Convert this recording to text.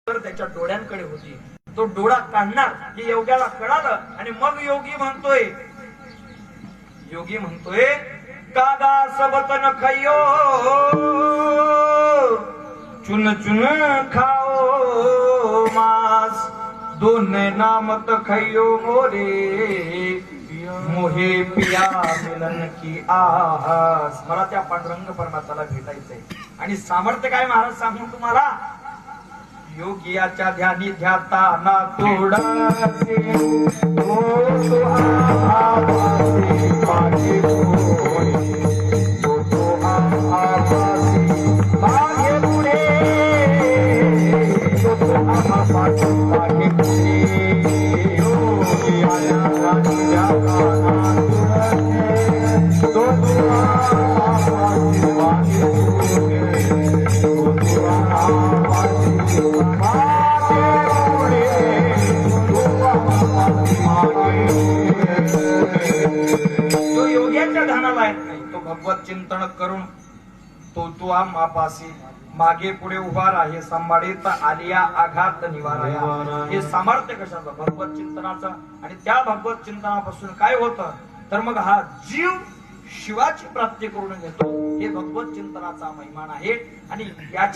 तर त्याच्या डोळ्यांकडे होती. तो डोळा काढणार हे योग्याला कळालं आणि मग योगी म्हणतोय कागा सबत न खयो चुन चुन खाओ मास दोन नामत खयो मोरे मोहे पिया मिलन की आस. मला त्या पांडुरंग परमात्म्याला भेटायचंय आणि सामर्थ्य काय महाराज सांगू तुम्हाला. योगियाच्या ध्यानी ध्याता ना तोडाचे तो आभासी मागे पुढे तो आभासी मागे पुढे तो आभासी मागे पुढे योगी आया राजा तो आभासी मागे पुढे तो आभासी जो योग्याच्या ध्यानाला येत नाही तो भगवत चिंतन करून तो मापासी मागे पुढे उभा राहे सांभाळीत आलिया आघात निवाराया. हे सामर्थ्य कशाचं भगवत चिंतनाचं. आणि त्या भगवत चिंतनापासून काय होतं तर मग हा जीव शिवाची प्राप्ती करून घेतो. हे भगवत चिंतनाचा महिमान आहे आणि याची